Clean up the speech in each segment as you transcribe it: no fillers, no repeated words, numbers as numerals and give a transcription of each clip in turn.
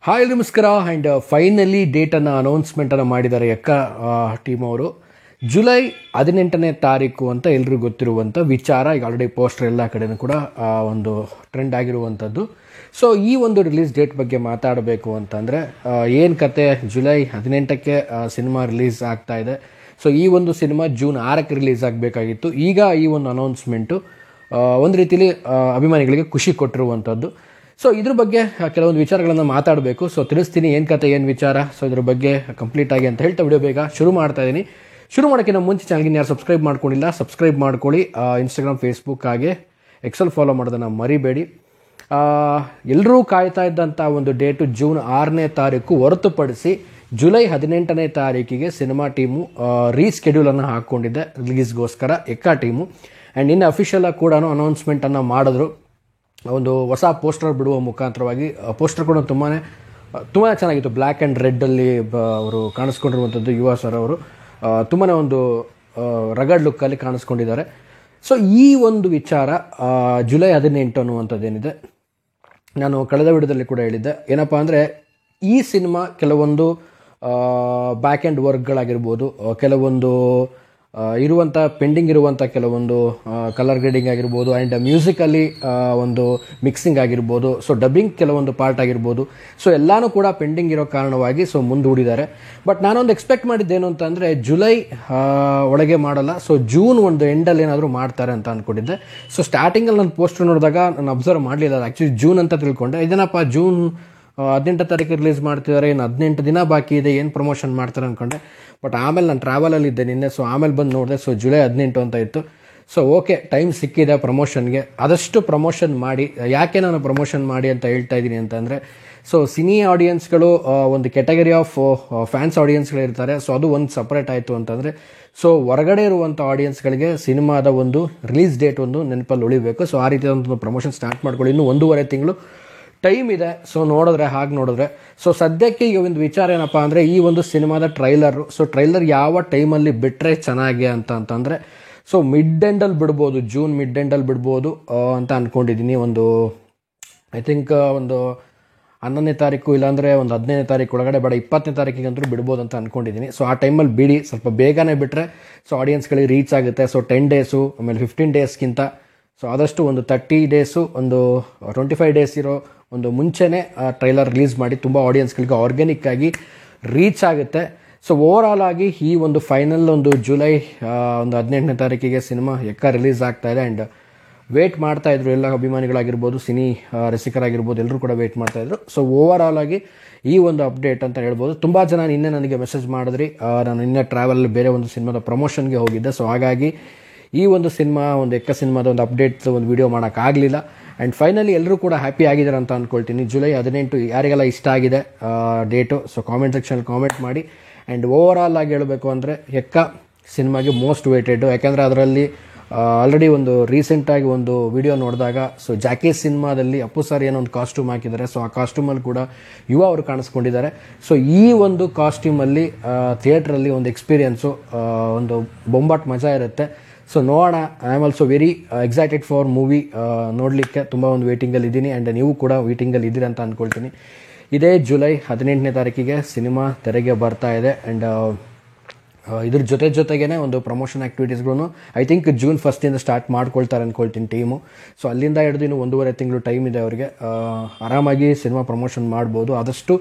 Hi ನಮಸ್ಕಾರ. And finally ಡೇಟನ್ನು ಅನೌನ್ಸ್ಮೆಂಟನ್ನು ಮಾಡಿದ್ದಾರೆ ಎಕ್ಕ team ಅವರು. ಜುಲೈ 18ನೇ ತಾರೀಕು ಅಂತ ಎಲ್ರಿಗೂ ಗೊತ್ತಿರುವಂಥ ವಿಚಾರ. ಈಗ ಆಲ್ರೆಡಿ ಪೋಸ್ಟರ್ ಎಲ್ಲ ಕಡೆನೂ ಕೂಡ ಒಂದು ಟ್ರೆಂಡ್ ಆಗಿರುವಂಥದ್ದು. ಸೊ ಈ ಒಂದು ರಿಲೀಸ್ ಡೇಟ್ ಬಗ್ಗೆ ಮಾತಾಡಬೇಕು ಅಂತಂದರೆ ಏನು ಕತೆ, ಜುಲೈ 18ಕ್ಕೆ ಸಿನಿಮಾ ರಿಲೀಸ್ ಆಗ್ತಾ ಇದೆ. ಸೊ ಈ ಒಂದು ಸಿನಿಮಾ ಜೂನ್ 6ಕ್ಕೆ ರಿಲೀಸ್ ಆಗಬೇಕಾಗಿತ್ತು. ಈಗ ಈ ಒಂದು ಅನೌನ್ಸ್ಮೆಂಟು ಒಂದು ರೀತಿಯಲ್ಲಿ ಅಭಿಮಾನಿಗಳಿಗೆ ಖುಷಿ ಕೊಟ್ಟಿರುವಂಥದ್ದು. ಸೊ ಇದ್ರ ಬಗ್ಗೆ ಕೆಲವೊಂದು ವಿಚಾರಗಳನ್ನು ಮಾತಾಡಬೇಕು. ಸೊ ತಿಳಿಸ್ತೀನಿ ಏನು ಕತೆ, ಏನು ವಿಚಾರ, ಸೊ ಇದ್ರ ಬಗ್ಗೆ ಕಂಪ್ಲೀಟಾಗಿ ಅಂತ ಹೇಳ್ತಾ ವಿಡಿಯೋ ಬೇಗ ಶುರು ಮಾಡ್ತಾ ಇದ್ದೀನಿ. ಶುರು ಮಾಡೋಕ್ಕಿಂತ ಮುಂಚೆ ಚಾನಲ್ಗೆ ಯಾರು ಸಬ್ಸ್ಕ್ರೈಬ್ ಮಾಡ್ಕೊಂಡಿಲ್ಲ ಸಬ್ಸ್ಕ್ರೈಬ್ ಮಾಡ್ಕೊಳ್ಳಿ. ಇನ್ಸ್ಟಾಗ್ರಾಮ್, ಫೇಸ್ಬುಕ್ ಹಾಗೆ ಎಕ್ಸೆಲ್ ಫಾಲೋ ಮಾಡೋದನ್ನು ಮರಿಬೇಡಿ. ಎಲ್ಲರೂ ಕಾಯ್ತಾ ಇದ್ದಂಥ ಒಂದು ಡೇಟು ಜೂನ್ 6ನೇ ತಾರೀಕು ಹೊರತುಪಡಿಸಿ ಜುಲೈ 18ನೇ ತಾರೀಕಿಗೆ ಸಿನಿಮಾ ಟೀಮು ರೀಸ್ಕೆಡ್ಯೂಲನ್ನು ಹಾಕ್ಕೊಂಡಿದ್ದೆ ರಿಲೀಸ್ಗೋಸ್ಕರ ಎಕ್ಕಾ ಟೀಮು. ಆ್ಯಂಡ್ ಇನ್ನು ಅಫಿಷಿಯಲ್ ಆಗಿ ಕೂಡ ಅನೌನ್ಸ್ಮೆಂಟನ್ನು ಮಾಡಿದ್ರು. ಒಂದು ಹೊಸ ಪೋಸ್ಟರ್ ಬಿಡುವ ಮುಖಾಂತರವಾಗಿ. ಪೋಸ್ಟರ್ ಕೂಡ ತುಂಬಾ ಚೆನ್ನಾಗಿತ್ತು. ಬ್ಲ್ಯಾಕ್ ಆ್ಯಂಡ್ ರೆಡ್ಡಲ್ಲಿ ಅವರು ಕಾಣಿಸ್ಕೊಂಡಿರುವಂಥದ್ದು ಯುವ ಸರ್ ಅವರು ತುಂಬಾ ಒಂದು ರಗಡ್ ಲುಕ್ಕಲ್ಲಿ ಕಾಣಿಸ್ಕೊಂಡಿದ್ದಾರೆ. ಸೊ ಈ ಒಂದು ವಿಚಾರ ಜುಲೈ 18 ಅನ್ನುವಂಥದ್ದೇನಿದೆ, ನಾನು ಕಳೆದ ವಿಡಿಯೋದಲ್ಲಿ ಕೂಡ ಹೇಳಿದ್ದೆ. ಏನಪ್ಪ ಅಂದರೆ ಈ ಸಿನಿಮಾ ಕೆಲವೊಂದು ಬ್ಯಾಕ್ ಆ್ಯಂಡ್ ವರ್ಕ್ಗಳಾಗಿರ್ಬೋದು, ಕೆಲವೊಂದು ಇರುವಂಥ ಪೆಂಡಿಂಗ್ ಇರುವಂಥ ಕೆಲವೊಂದು ಕಲರ್ ಗ್ರೇಡಿಂಗ್ ಆಗಿರ್ಬೋದು, ಆ್ಯಂಡ್ ಮ್ಯೂಸಿಕಲ್ಲಿ ಒಂದು ಮಿಕ್ಸಿಂಗ್ ಆಗಿರ್ಬೋದು, ಸೊ ಡಬ್ಬಿಂಗ್ ಕೆಲವೊಂದು ಪಾರ್ಟ್ ಆಗಿರ್ಬೋದು, ಸೊ ಎಲ್ಲನೂ ಕೂಡ ಪೆಂಡಿಂಗ್ ಇರೋ ಕಾರಣವಾಗಿ ಸೊ ಮುಂದೂಡಿದ್ದಾರೆ. ಬಟ್ ನಾನೊಂದು ಎಕ್ಸ್ಪೆಕ್ಟ್ ಮಾಡಿದ್ದೇನು ಅಂತಂದರೆ ಜುಲೈ ಒಳಗೆ ಮಾಡಲ್ಲ, ಸೊ ಜೂನ್ ಒಂದು ಎಂಡಲ್ಲಿ ಏನಾದರೂ ಮಾಡ್ತಾರೆ ಅಂತ ಅಂದ್ಕೊಂಡಿದ್ದೆ. ಸೊ ಸ್ಟಾರ್ಟಿಂಗಲ್ಲಿ ನಾನು ಪೋಸ್ಟರ್ ನೋಡಿದಾಗ ನಾನು ಅಬ್ಸರ್ವ್ ಮಾಡಲಿಲ್ಲ, ಆ್ಯಕ್ಚುಲಿ ಜೂನ್ ಅಂತ ತಿಳ್ಕೊಂಡೆ. ಇದೇನಪ್ಪ ಜೂನ್ 18 ತಾರೀಕು ರಿಲೀಸ್ ಮಾಡ್ತಿದ್ದಾರೆ, ಇನ್ನು 18 ದಿನ ಬಾಕಿ ಇದೆ, ಏನು ಪ್ರಮೋಷನ್ ಮಾಡ್ತಾರೆ ಅಂದ್ಕೊಂಡೆ. ಬಟ್ ಆಮೇಲೆ ನಾನು ಟ್ರಾವೆಲಲ್ಲಿ ಇದ್ದೆ ನಿನ್ನೆ, ಸೊ ಆಮೇಲೆ ಬಂದು ನೋಡಿದೆ, ಸೊ ಜುಲೈ 18 ಅಂತ ಇತ್ತು. ಸೊ ಓಕೆ, ಟೈಮ್ ಸಿಕ್ಕಿದೆ ಪ್ರಮೋಷನ್ಗೆ, ಆದಷ್ಟು ಪ್ರಮೋಷನ್ ಮಾಡಿ. ಯಾಕೆ ನಾನು ಪ್ರಮೋಷನ್ ಮಾಡಿ ಅಂತ ಹೇಳ್ತಾ ಇದ್ದೀನಿ ಅಂತಂದರೆ, ಸೊ ಸಿನಿ ಆಡಿಯನ್ಸ್ಗಳು ಒಂದು ಕ್ಯಾಟಗರಿ ಆಫ್ ಫ್ಯಾನ್ಸ್ ಆಡಿಯನ್ಸ್ಗಳಿರ್ತಾರೆ. ಸೊ ಅದು ಒಂದು ಸಪ್ರೇಟ್ ಆಯಿತು ಅಂತಂದರೆ, ಸೊ ಹೊರಗಡೆ ಇರುವಂಥ ಆಡಿಯನ್ಸ್ಗಳಿಗೆ ಸಿನಿಮಾದ ಒಂದು ರಿಲೀಸ್ ಡೇಟ್ ಒಂದು ನೆನಪಲ್ಲಿ ಉಳಿಬೇಕು. ಸೊ ಆ ರೀತಿಯಾದಂಥ ಪ್ರಮೋಷನ್ ಸ್ಟಾರ್ಟ್ ಮಾಡ್ಕೊಳ್ಳಿ. ಇನ್ನೂ 1.5 ತಿಂಗಳು ಟೈಮ್ ಇದೆ. ಸೊ ನೋಡಿದ್ರೆ ಸೊ ಸದ್ಯಕ್ಕೆ ಈ ಒಂದು ವಿಚಾರ ಏನಪ್ಪ ಅಂದರೆ ಈ ಒಂದು ಸಿನಿಮಾದ ಟ್ರೈಲರು. ಸೊ ಟ್ರೈಲರ್ ಯಾವ ಟೈಮಲ್ಲಿ ಬಿಟ್ಟರೆ ಚೆನ್ನಾಗಿ ಅಂತಂದರೆ ಸೊ ಮಿಡ್ ಎಂಡಲ್ಲಿ ಬಿಡ್ಬೋದು, ಜೂನ್ ಮಿಡ್ ಎಂಡಲ್ಲಿ ಬಿಡ್ಬೋದು ಅಂತ ಅಂದ್ಕೊಂಡಿದ್ದೀನಿ. ಒಂದು ಐ ಥಿಂಕ್ ಒಂದು 11ನೇ ತಾರೀಕು ಇಲ್ಲಾಂದರೆ ಒಂದು 15ನೇ ತಾರೀಕು ಒಳಗಡೆ, ಬೇಡ 20ನೇ ತಾರೀಕಿಗಂತೂ ಬಿಡ್ಬೋದು ಅಂತ ಅಂದ್ಕೊಂಡಿದ್ದೀನಿ. ಸೊ ಆ ಟೈಮಲ್ಲಿ ಬಿಡಿ, ಸ್ವಲ್ಪ ಬೇಗನೆ ಬಿಟ್ಟರೆ ಸೊ ಆಡಿಯನ್ಸ್ಗಳಿಗೆ ರೀಚ್ ಆಗುತ್ತೆ. ಸೊ 10 ಡೇಸು ಆಮೇಲೆ 15 ಡೇಸ್ಗಿಂತ ಸೊ ಆದಷ್ಟು ಒಂದು 30 ಡೇಸು, ಒಂದು 25 ಡೇಸ್ ಇರೋ ಒಂದು ಮುಂಚೆನೇ ಟ್ರೈಲರ್ ರಿಲೀಸ್ ಮಾಡಿ ತುಂಬ ಆಡಿಯನ್ಸ್ಗಳಿಗೆ ಆರ್ಗ್ಯಾನಿಕ್ ಆಗಿ ರೀಚ್ ಆಗುತ್ತೆ. ಸೊ ಓವರಾಲ್ ಆಗಿ ಈ ಒಂದು ಫೈನಲ್ ಒಂದು ಜುಲೈ ಒಂದು 18ನೇ ತಾರೀಕಿಗೆ ಸಿನಿಮಾ ಎಕ್ಕ ರಿಲೀಸ್ ಆಗ್ತಾ ಇದೆ. ಆ್ಯಂಡ್ ವೇಟ್ ಮಾಡ್ತಾಯಿದ್ರು ಎಲ್ಲ ಅಭಿಮಾನಿಗಳಾಗಿರ್ಬೋದು, ಸಿನಿ ರಸಿಕರಾಗಿರ್ಬೋದು, ಎಲ್ಲರೂ ಕೂಡ ವೇಟ್ ಮಾಡ್ತಾಯಿದ್ರು. ಸೊ ಓವರಾಲ್ ಆಗಿ ಈ ಒಂದು ಅಪ್ಡೇಟ್ ಅಂತ ಹೇಳ್ಬೋದು. ತುಂಬ ಜನ ನಿನ್ನೆ ನನಗೆ ಮೆಸೇಜ್ ಮಾಡಿದ್ರಿ, ನಾನು ನಿನ್ನೆ ಟ್ರಾವೆಲ್ ಬೇರೆ ಒಂದು ಸಿನಿಮಾದ ಪ್ರಮೋಷನ್ಗೆ ಹೋಗಿದ್ದೆ. ಸೊ ಹಾಗಾಗಿ ಈ ಒಂದು ಸಿನಿಮಾ, ಒಂದು ಎಕ್ಕ ಸಿನಿಮಾದ ಒಂದು ಅಪ್ಡೇಟ್ ಒಂದು ವಿಡಿಯೋ ಮಾಡೋಕ್ಕಾಗಲಿಲ್ಲ. ಆ್ಯಂಡ್ ಫೈನಲಿ ಎಲ್ಲರೂ ಕೂಡ ಹ್ಯಾಪಿ ಆಗಿದ್ದಾರೆ ಅಂತ ಅಂದ್ಕೊಳ್ತೀನಿ. ಜುಲೈ 18 ಯಾರಿಗೆಲ್ಲ ಇಷ್ಟ ಆಗಿದೆ ಡೇಟು, ಸೊ ಕಾಮೆಂಟ್ ಸೆಕ್ಷನಲ್ಲಿ ಕಾಮೆಂಟ್ ಮಾಡಿ. ಆ್ಯಂಡ್ ಓವರಾಲ್ ಆಗಿ ಹೇಳಬೇಕು ಅಂದರೆ ಎಕ್ಕ ಸಿನಿಮಾಗೆ ಮೋಸ್ಟ್ ವೇಟೆಡ್. ಯಾಕೆಂದರೆ ಅದರಲ್ಲಿ ಆಲ್ರೆಡಿ ಒಂದು ರೀಸೆಂಟಾಗಿ ಒಂದು ವಿಡಿಯೋ ನೋಡಿದಾಗ ಸೊ ಜಾಕಿ ಸಿನಿಮಾದಲ್ಲಿ ಅಪ್ಪು ಸರ್ ಏನೋ ಒಂದು ಕಾಸ್ಟ್ಯೂಮ್ ಹಾಕಿದ್ದಾರೆ. ಸೊ ಆ ಕಾಸ್ಟ್ಯೂಮಲ್ಲಿ ಕೂಡ ಯುವ ಅವರು ಕಾಣಿಸ್ಕೊಂಡಿದ್ದಾರೆ. ಸೊ ಈ ಒಂದು ಕಾಸ್ಟ್ಯೂಮಲ್ಲಿ ಥಿಯೇಟ್ರಲ್ಲಿ ಒಂದು ಎಕ್ಸ್ಪೀರಿಯನ್ಸು, ಒಂದು ಬೊಂಬಾಟ್ ಮಜಾ ಇರುತ್ತೆ. ಸೊ ನೋಡೋಣ. I am also very excited for movie ನೋಡಲಿಕ್ಕೆ. ತುಂಬ ಒಂದು ವೇಟಿಂಗಲ್ಲಿ ಇದ್ದೀನಿ, ಆ್ಯಂಡ್ ನೀವು ಕೂಡ ವೇಟಿಂಗಲ್ಲಿ ಇದ್ದೀರಿ ಅಂತ ಅಂದ್ಕೊಳ್ತೀನಿ. ಇದೇ ಜುಲೈ 18ನೇ ತಾರೀಕಿಗೆ ಸಿನಿಮಾ ತೆರೆಗೆ ಬರ್ತಾ ಇದೆ. ಆ್ಯಂಡ್ ಇದ್ರ ಜೊತೆಗೇ ಒಂದು ಪ್ರಮೋಷನ್ ಆ್ಯಕ್ಟಿವಿಟೀಸ್ಗಳನ್ನು ಐ ಥಿಂಕ್ ಜೂನ್ 1 ಸ್ಟಾರ್ಟ್ ಮಾಡ್ಕೊಳ್ತಾರೆ ಅಂದ್ಕೊಳ್ತೀನಿ ಟೀಮು. ಸೊ ಅಲ್ಲಿಂದ ಹಿಡಿದು ಇನ್ನು 1.5 ತಿಂಗಳು ಟೈಮ್ ಇದೆ ಅವರಿಗೆ. ಆರಾಮಾಗಿ ಸಿನಿಮಾ ಪ್ರಮೋಷನ್ ಮಾಡ್ಬೋದು. ಆದಷ್ಟು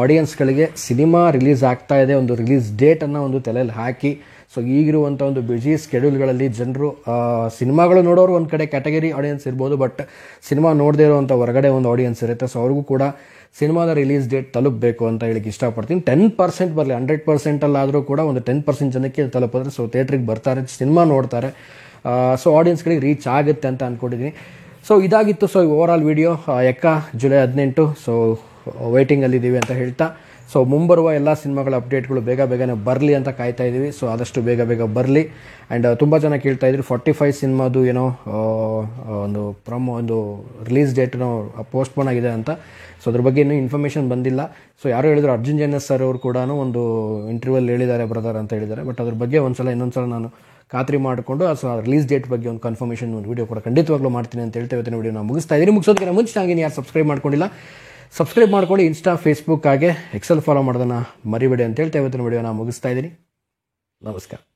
ಆಡಿಯನ್ಸ್ಗಳಿಗೆ ಸಿನಿಮಾ ರಿಲೀಸ್ ಆಗ್ತಾ ಇದೆ, ಒಂದು ರಿಲೀಸ್ ಡೇಟನ್ನು ಒಂದು ತಲೆಯಲ್ಲಿ ಹಾಕಿ. ಸೊ ಈಗಿರುವಂಥ ಒಂದು ಬ್ಯುಸಿ ಸ್ಕೆಡ್ಯೂಲ್ಗಳಲ್ಲಿ ಜನರು ಸಿನಿಮಾಗಳು ನೋಡೋರು ಒಂದು ಕಡೆ ಕ್ಯಾಟಗರಿ ಆಡಿಯನ್ಸ್ ಇರ್ಬೋದು, ಬಟ್ ಸಿನಿಮಾ ನೋಡದೇ ಇರುವಂಥ ಹೊರಗಡೆ ಒಂದು ಆಡಿಯನ್ಸ್ ಇರುತ್ತೆ. ಸೊ ಅವ್ರಿಗೂ ಕೂಡ ಸಿನಿಮಾದ ರಿಲೀಸ್ ಡೇಟ್ ತಲುಪಬೇಕು ಅಂತ ಹೇಳಿಕ್ಕೆ ಇಷ್ಟಪಡ್ತೀನಿ. 10% ಬರಲಿ, 100%ಅಲ್ಲಾದರೂ ಕೂಡ ಒಂದು 10% ಜನಕ್ಕೆ ತಲುಪಿದ್ರೆ ಸೊ ಥಿಯೇಟ್ರಿಗೆ ಬರ್ತಾರೆ, ಸಿನಿಮಾ ನೋಡ್ತಾರೆ. ಸೊ ಆಡಿಯನ್ಸ್ಗಳಿಗೆ ರೀಚ್ ಆಗುತ್ತೆ ಅಂತ ಅಂದ್ಕೊಂಡಿದ್ದೀನಿ. ಸೊ ಇದಾಗಿತ್ತು ಸೊ ಓವರಾಲ್ ವಿಡಿಯೋ ಎಕ್ಕ ಜುಲೈ 18. ಸೊ ವೇಟಿಂಗಲ್ಲಿದ್ದೀವಿ ಅಂತ ಹೇಳ್ತಾ, ಸೊ ಮುಂಬರುವ ಎಲ್ಲ ಸಿನಿಮಾಗಳ ಅಪ್ಡೇಟ್ಗಳು ಬೇಗನೆ ಬರಲಿ ಅಂತ ಕಾಯ್ತಾ ಇದ್ದೀವಿ. ಸೊ ಆದಷ್ಟು ಬೇಗ ಬರಲಿ. ಆ್ಯಂಡ್ ತುಂಬ ಜನ ಕೇಳ್ತಾ ಇದ್ರು 45 ಸಿನಿಮಾದು ಏನೋ ಒಂದು ರಿಲೀಸ್ ಡೇಟ್ನೋ ಪೋಸ್ಟ್ಪೋನ್ ಆಗಿದೆ ಅಂತ. ಸೊ ಅದ್ರ ಬಗ್ಗೆ ಇನ್ನೂ ಇನ್ಫಾರ್ಮೇಷನ್ ಬಂದಿಲ್ಲ. ಸೊ ಯಾರೋ ಹೇಳಿದ್ರು ಅರ್ಜುನ್ ಜೈನಸ್ ಸರ್ ಅವರು ಕೂಡ ಒಂದು ಇಂಟರ್ವ್ಯೂಲ್ಲಿ ಹೇಳಿದ್ದಾರೆ ಬ್ರದರ್ ಅಂತ ಹೇಳಿದ್ದಾರೆ. ಬಟ್ ಅದ್ರ ಬಗ್ಗೆ ಇನ್ನೊಂದ್ಸಲ ನಾನು ಖಾತ್ರಿ ಮಾಡಿಕೊಂಡು ಸೊ ರಿಲೀಸ್ ಡೇಟ್ ಬಗ್ಗೆ ಒಂದು ಕನ್ಫರ್ಮೇಷನ್ ಒಂದು ವಿಡಿಯೋ ಕೂಡ ಖಂಡಿತವಾಗ್ಲೂ ಮಾಡ್ತೀನಿ ಅಂತ ಹೇಳ್ತಾ ಇವತ್ತಿನ ವಿಡಿಯೋ ನಾನು ಮುಗಿಸ್ತಾ ಇದ್ದೀನಿ. ಮುಗಿಸೋದಕ್ಕೆ ಮುಂಚೆ ಯಾರು ಸಬ್ಸ್ಕ್ರೈಬ್ ಮಾಡ್ಕೊಂಡಿಲ್ಲ ಸಬ್ಸ್ಕ್ರೈಬ್ ಮಾಡ್ಕೊಳ್ಳಿ. ಇನ್ಸ್ಟಾ, ಫೇಸ್ಬುಕ್ ಹಾಗೆ ಎಕ್ಸೆಲ್ ಫಾಲೋ ಮಾಡೋದನ್ನು ಮರಿಬೇಡಿ ಅಂತ ಹೇಳ್ತಾ ಇವತ್ತಿನ ವಿಡಿಯೋನ ಮುಗಿಸ್ತಾ ಇದ್ದೀನಿ. ನಮಸ್ಕಾರ.